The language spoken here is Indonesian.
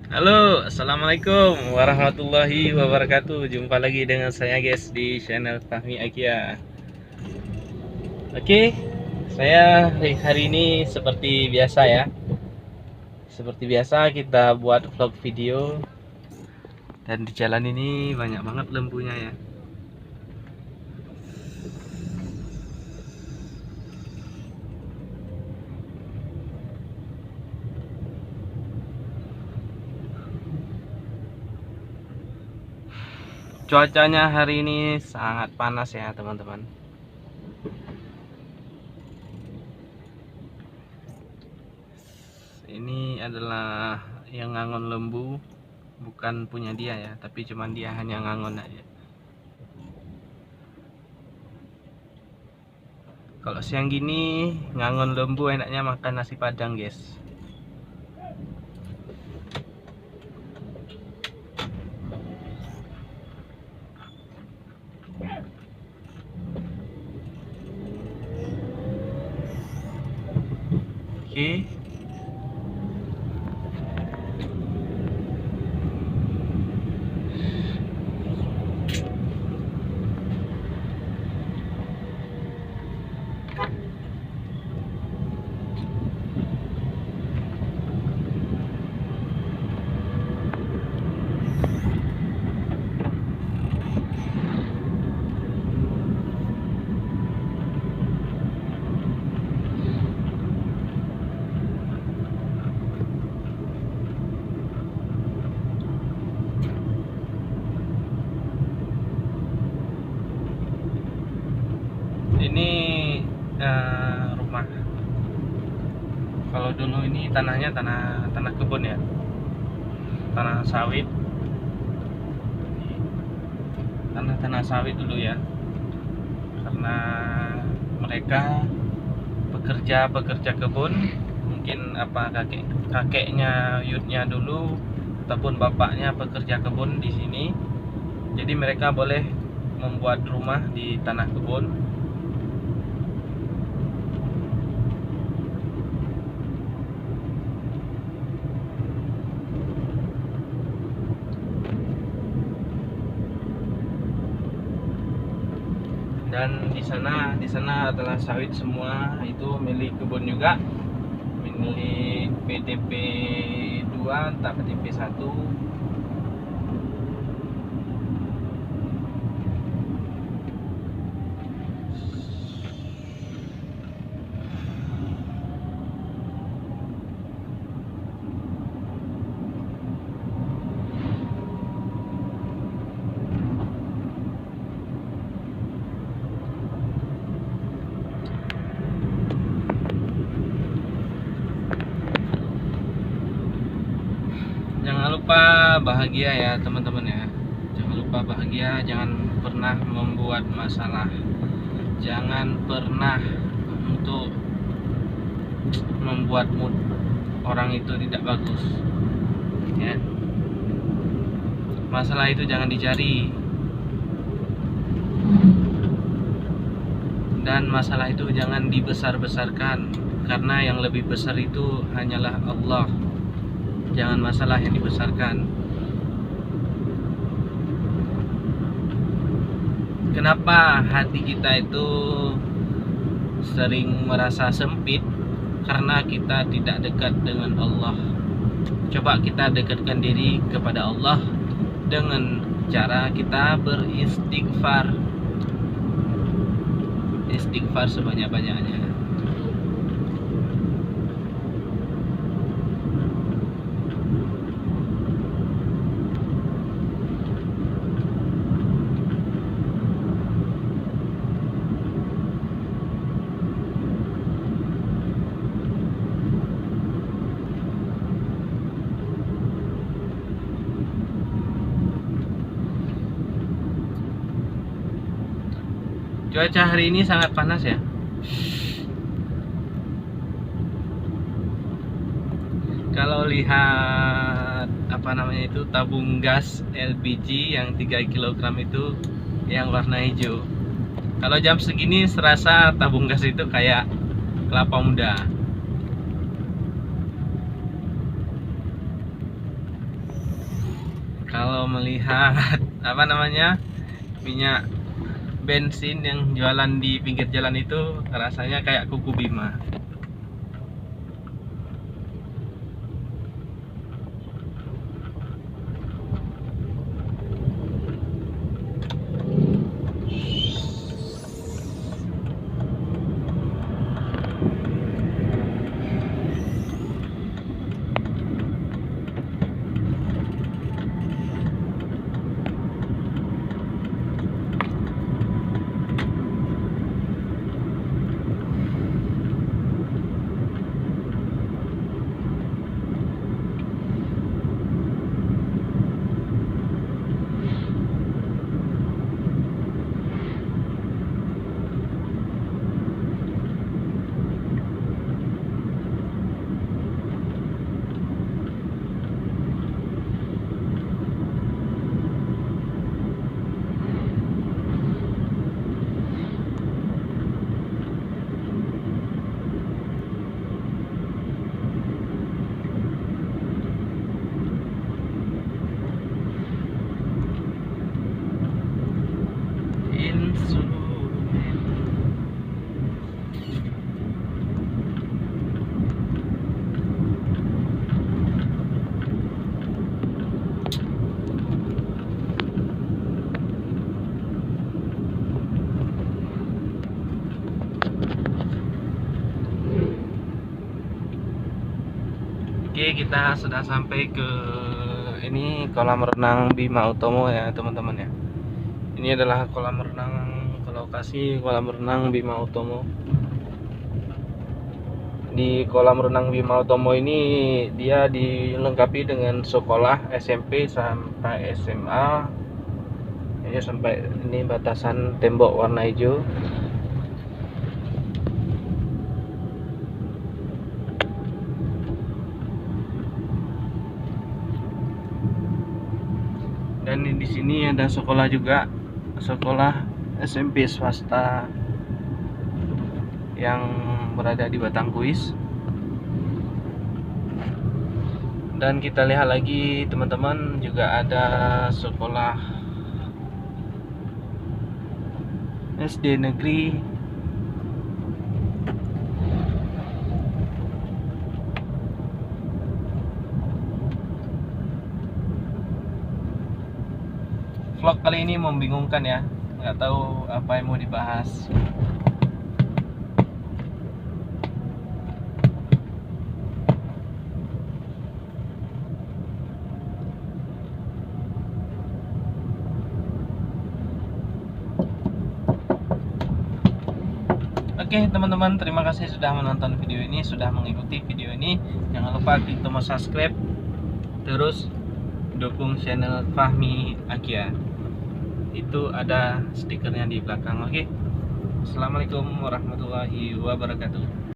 Halo, assalamualaikum warahmatullahi wabarakatuh. Jumpa lagi dengan saya guys di channel Fahmi Akia. Oke, saya hari ini seperti biasa ya. Seperti biasa kita buat vlog video. Dan di jalan ini banyak banget lembunya ya. Cuacanya hari ini sangat panas ya teman-teman. Ini adalah yang ngangon lembu, bukan punya dia ya, tapi cuman dia hanya ngangon aja. Kalau siang gini ngangon lembu enaknya makan nasi padang guys. Oke. Ini rumah. Kalau dulu ini tanahnya tanah kebun ya, tanah sawit, tanah sawit dulu ya. Karena mereka pekerja kebun, mungkin apa kakeknya yutnya dulu ataupun bapaknya pekerja kebun di sini. Jadi mereka boleh membuat rumah di tanah kebun. Dan di sana adalah sawit semua, itu milik kebun juga, milik PTP 2 entah PTP 1. Jangan lupa bahagia ya teman-teman ya. Jangan lupa bahagia, jangan pernah membuat masalah. Jangan pernah untuk membuat mood orang itu tidak bagus. Ya. Masalah itu jangan dicari. Dan masalah itu jangan dibesar-besarkan, karena yang lebih besar itu hanyalah Allah. Jangan masalah yang dibesarkan. Kenapa hati kita itu sering merasa sempit? Karena kita tidak dekat dengan Allah. Coba kita dekatkan diri kepada Allah dengan cara kita beristighfar. Istighfar sebanyak-banyaknya. Cuaca hari ini sangat panas ya. Kalau lihat apa namanya itu tabung gas LPG yang 3 kg itu yang warna hijau. Kalau jam segini serasa tabung gas itu kayak kelapa muda. Kalau melihat apa namanya minyak bensin yang jualan di pinggir jalan itu rasanya kayak kuku Bima. Oke, kita sudah sampai ke ini kolam renang Bima Utomo ya teman-teman ya. Ini adalah kolam renang ke lokasi kolam renang Bima Utomo. Di kolam renang Bima Utomo ini dia dilengkapi dengan sekolah SMP sampai SMA. Ya, sampai ini batasan tembok warna hijau. Dan di sini ada sekolah juga, sekolah SMP swasta yang berada di Batangkuis. Dan kita lihat lagi teman-teman, juga ada sekolah SD negeri vlog kali ini membingungkan ya, nggak tahu apa yang mau dibahas. Oke teman-teman, terima kasih sudah menonton video ini, sudah mengikuti video ini. Jangan lupa klik tombol subscribe, terus dukung channel Fahmi Agia. Itu ada stikernya di belakang. Oke. Assalamualaikum warahmatullahi wabarakatuh.